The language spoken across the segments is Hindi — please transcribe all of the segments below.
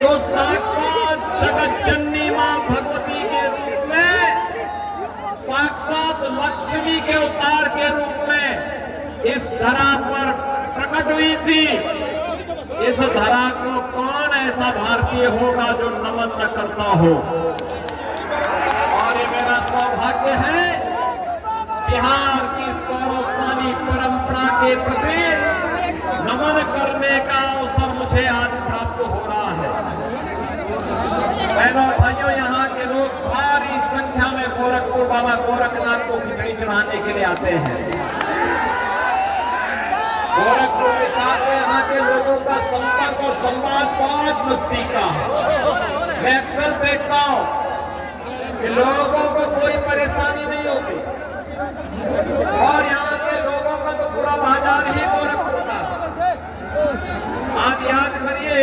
तो साक्षात जगत जननी मां भगवती के रूप में, साक्षात लक्ष्मी के अवतार के रूप में इस धरा पर प्रकट हुई थी। इस धरा को कौन ऐसा भारतीय होगा जो नमन न करता हो। और ये मेरा सौभाग्य है, बिहार की इस गौरवशाली परंपरा के प्रति नमन करने का अवसर मुझे आज प्राप्त हो रहा है। बहनों और भाइयों, यहाँ के लोग भारी संख्या में गोरखपुर बाबा गोरखनाथ को खिचड़ी चढ़ाने के लिए आते हैं। गोरखपुर के साथ में यहाँ के लोगों का संपर्क और संवाद बहुत नजदीक का है। मैं अक्सर देखता हूँ कि लोगों को कोई परेशानी नहीं होती, और यहाँ के लोगों का तो पूरा बाजार ही गोरखपुर का। आप याद करिए,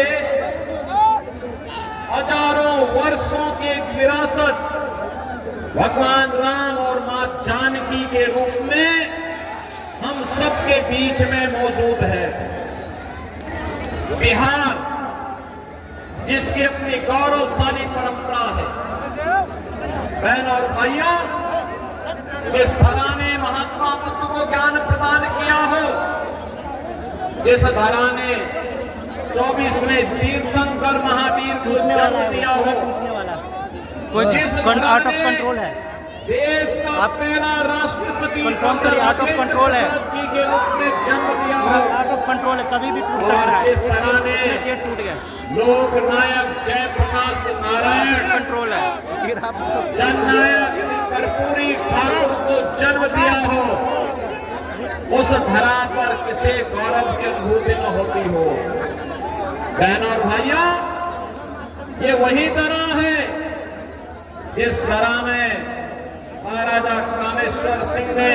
हजारों वर्षों की एक विरासत भगवान राम और मां जानकी के रूप में हम सबके बीच में मौजूद है। बिहार जिसकी अपनी गौरवशाली परंपरा है। बहन और भाइयों, जिस धरा ने महात्मा बुद्ध को ज्ञान प्रदान किया हो, जिस धरा ने 24वें तीर्थंकर महावीर को जन्म दिया हो, जिस धरा ने देश का पहला राष्ट्रपति आउट ऑफ कंट्रोल है जी के रूप में जन्म दिया हो, आउट ऑफ कंट्रोल है, कभी भी टूट सकता है। जिस धरा ने टूट गया, लोकनायक जयप्रकाश नारायण कंट्रोल है, जननायक श्री कर्पूरी ठाकुर को जन्म दिया हो, उस धरा पर किसी गौरव की अनुभूति न होती हो। बहनों और भाइयों, ये वही धरा है जिस धरा में महाराजा कामेश्वर सिंह ने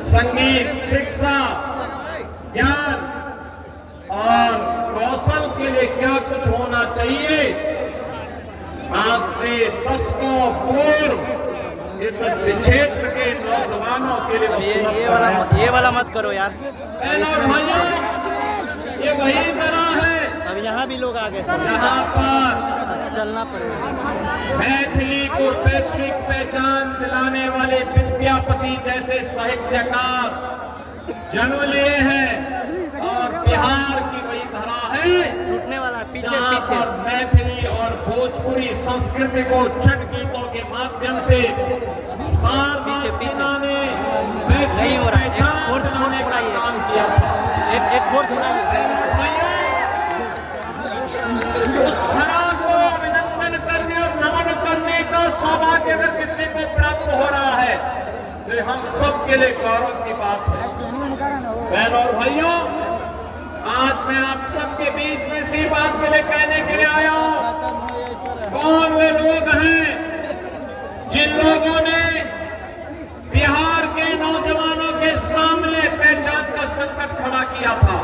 संगीत, शिक्षा, ज्ञान और कौशल के लिए क्या कुछ होना चाहिए, आज से दशकों पूर्व इस क्षेत्र के नौजवानों के लिए ये वाला मत करो यार। बहनों और भाइयों, ये वही तरह है। अब यहाँ भी लोग आ गए, जहाँ पर चलना पड़ेगा। मैथिली को वैश्विक पहचान दिलाने वाले विद्यापति जैसे साहित्यकार जन्म लिए हैं, और बिहार की वही धरा है टूटने वाला पीछे जहाँ पीछे पर मैथिली और भोजपुरी संस्कृति को छठ गीतों के माध्यम से पीछे सेना ने नहीं वैश्विक हो रहा है। पहचान दिलाने का काम किया था। एक फोर्स उस धरा को अभिनंदन करने और नमन करने का सौभाग्य अगर किसी को प्राप्त हो रहा है तो हम सब के लिए गौरव की बात है। बहनों और भाइयों, आज मैं आप सबके बीच में इसी बात के लिए कहने के लिए आया हूं, कौन वे लोग हैं जिन लोगों ने बिहार के नौजवानों के सामने पहचान का संकट खड़ा किया था।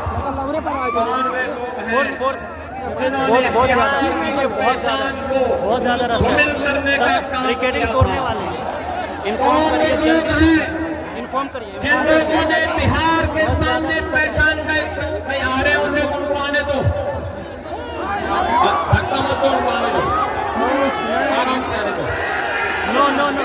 कौन वे लोग हैं जिन्होंने बिहार की पहचान को बहुत ज्यादा शामिल करने का काम क्रिकेटिंग तोड़ने वाले हैं। कौन वे लोग हैं इन्फॉर्म करिए जिन लोगों ने बिहार के सामने पहचान का एक संकट आ रहे होंगे उनको आने दो, धक्का मत दो, उनको आने दो, आराम से आने दो। नो नो नो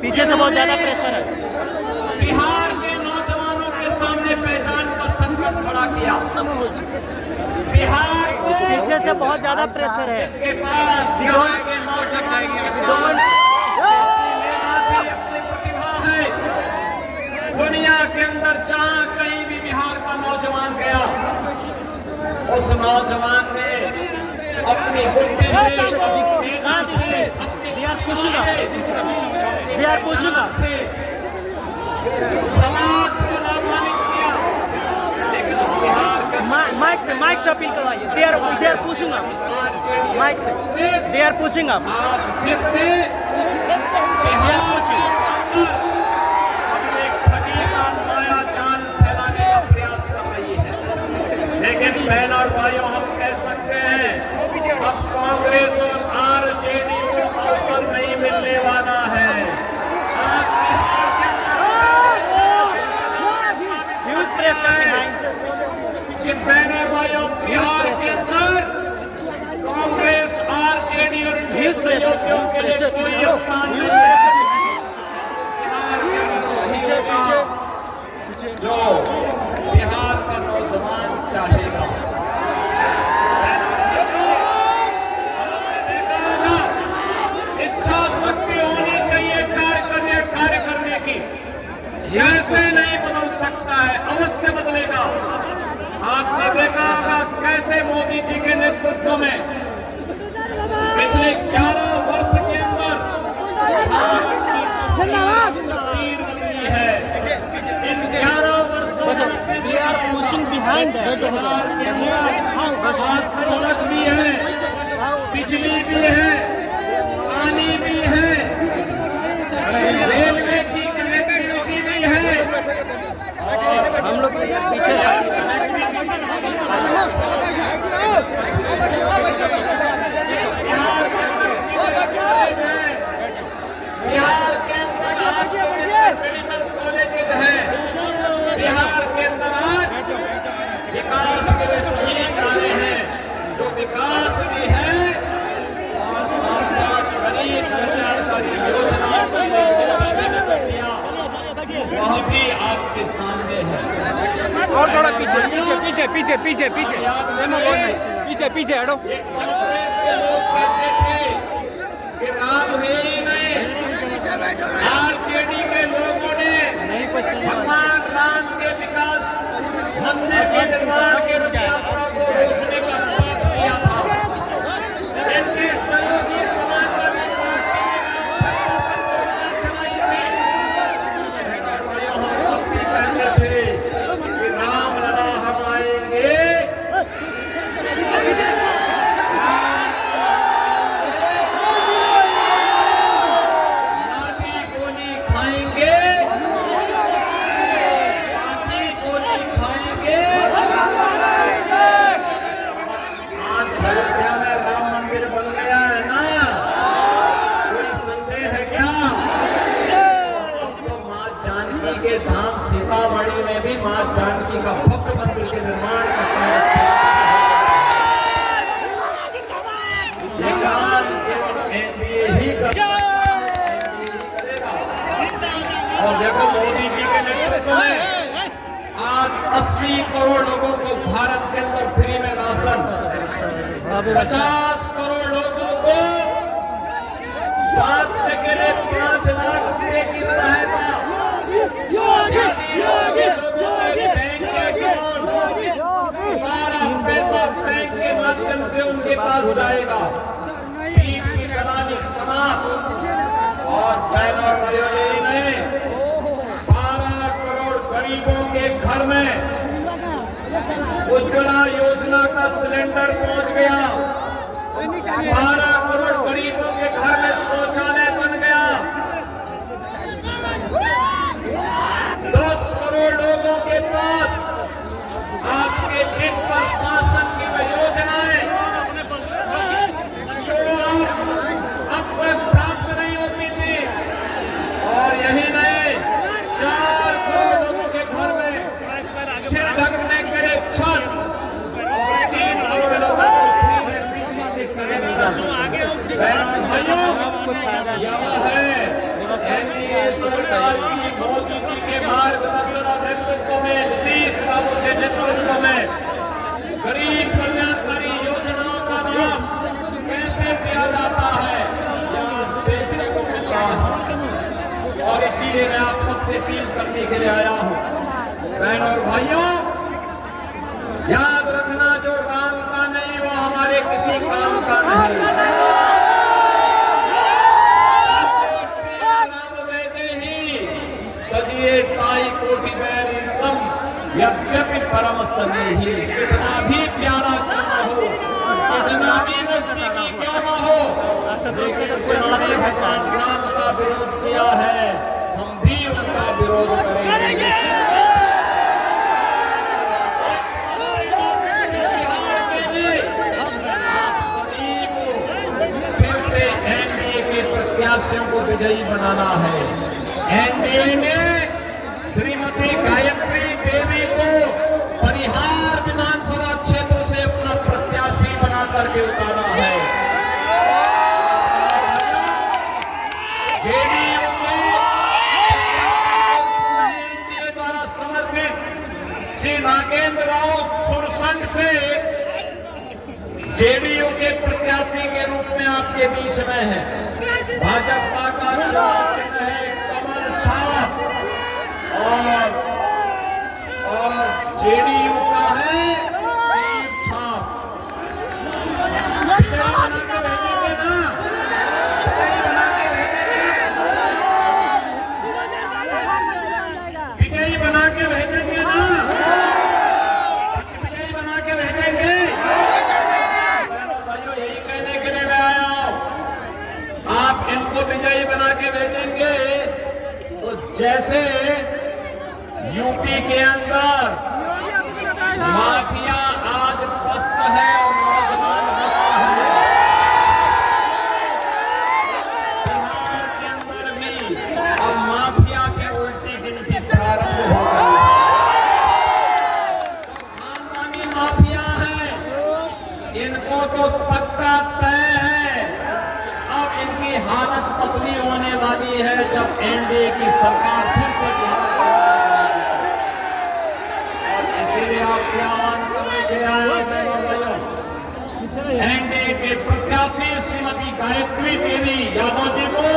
पीछे से बहुत ज्यादा प्रेशर है। बिहार के नौजवानों के सामने पहचान का संकट खड़ा किया। बिहार को पीछे से बहुत ज्यादा प्रेशर है। इसके पास बिहार के नौजवानों के पास अपनी प्रतिभा है। दुनिया के अंदर जहां कहीं भी बिहार का नौजवान गया, उस नौजवान ने अपनी बुद्धि से, अपनी से समाज को लाभान्वित किया, लेकिन उस बिहार के माइक से अपील करवाइए। They are pushing up, mike से दे आर पुशिंग अप। आज फिर से बिहार के अंदर अपने ठगी का माया जाल फैलाने का प्रयास कर रही है। लेकिन बहन और भाइयों, हम कह सकते हैं अब कांग्रेस और आरजेडी को अवसर नहीं मिलने वाला है। आज बिहार के अंदर बहने भाइयों, बिहार के अंदर कांग्रेस आरजेडी और इनके सहयोगियों के लिए कोई स्थान नहीं है। बिहार के अंदर वही होगा जो बिहार का नौजवान चाहेगा। इच्छा शक्ति होनी चाहिए कार्य करने की। कैसे नहीं बदल सकता है, अवश्य बदलेगा। आपने देखा होगा कैसे मोदी जी के नेतृत्व में पिछले 11 वर्ष के अंदर भारत की तस्वीर बदली है। इन 11 वर्षों में आज सड़क भी है, बिजली भी है, पानी भी है, रेलवे की कनेक्टिविटी भी है, और हम लोग पीछे बिहार के अंदर आज मेडिकल कॉलेजेस हैं। बिहार के अंदर आज विकास के लिए सही कार्य हैं, जो विकास भी है और साथ साथ गरीब कल्याणकारी योजनाओं की वह भी आपके सामने है। और थोड़ा पीछे हटो। कांग्रेस के लोग कहते थे कि राम है ही नहीं। आरजेडी के लोगों ने भगवान राम के विकास मंदिर के निर्माण के रथ यात्रा को रोकने का प्रयास किया था। इनके सहयोगी समाजवादी पार्टी ने चलाई थी। हम तब भी कहते थे कि रामलला हम आएंगे, लाठी गोली खाएंगे, लाठी गोली खाएंगे। आज अयोध्या में राम मंदिर बन गया है ना, कोई संदेह है क्या? अब तो मां जानकी के धाम सीतामढ़ी में भी मां जानकी का भव्य मंदिर के निर्माण का कार्य एनडीए ही करेगा। और देखो मोदी जी के नेतृत्व में आज 80 करोड़ लोगों को भारत के अंदर फ्री में राशन, 50 करोड़ लोगों को स्वास्थ्य के लिए 5 लाख रुपए की सहायता, बैंक के अकाउंट, सारा पैसा बैंक के माध्यम से उनके पास जाएगा। बीज की दलाली समाप्त। और बहनों और भाइयों, यही नहीं, 12 करोड़ गरीबों के घर में उज्ज्वला योजना का सिलेंडर पहुंच गया। 12 करोड़ गरीबों के घर में शौचालय बन गया। 10 करोड़ लोगों के पास आज के दिन पर शासन की वह योजनाएं जो अब तक प्राप्त नहीं होती थी। और यही नहीं, 4 करोड़ लोगों के घर में सिर ढकने के लिए छत, और 3 करोड़ लोगों को फ्री में बिजली के कनेक्शन। भाइयों, यह है एनडीए सरकार की मोदी जी के मार्गदर्शन और नेतृत्व में, नीतीश बाबू के नेतृत्व में गरीब कल्याणकारी योजनाओं का लाभ कैसे दिया जाता है, यह आज देखने को मिल रहा है। और इसीलिए मैं आप सबसे अपील करने के लिए आया हूं। बहनों और भाइयों, याद रखना, जो राम का नहीं वो हमारे किसी काम का नहीं। भजिए ताई कोटि बैरी सम यद्यपि परम स्नेही। कितना भी प्यारा क्यों न हो, कितना भी नजदीकी क्यों न हो, लेकिन जिन्होंने भगवान राम का विरोध किया है, हम भी उनका विरोध करेंगे। आप सभी को फिर से एनडीए के प्रत्याशियों को विजयी बनाना है। एनडीए ने श्रीमती गायत्री देवी को परिहार विधानसभा क्षेत्र से अपना प्रत्याशी बना करके उतारा है। जेडीयू के एनडीए द्वारा समर्थित श्री नागेंद्र राउत सुरसंग से जेडीयू के प्रत्याशी के रूप में आपके बीच में है। भाजपा का चुनाव चिन्ह है कमल छाप और जेडीयू का है तीर छाप। विजयी बना के भेजेंगे ना, विजयी बना के भेजेंगे ना, विजयी बना के भेजेंगे। भाइयों यही कहने के लिए मैं आया हूं, आप इनको विजयी बना के भेजेंगे तो जैसे यूपी के अंदर माफिया आज पस्त है और नौजवान मस्त है, बिहार के अंदर भी अब माफिया की उल्टी गिनती प्रारंभ हो गई है। खानदानी माफिया है, इनको तो पक्का तय है अब इनकी हालत पतली होने वाली है जब एनडीए की सरकार फिर से बिहार आपसे आह्वान करने के लिए आया। एनडीए के प्रत्याशी श्रीमती गायत्री देवी यादव जी को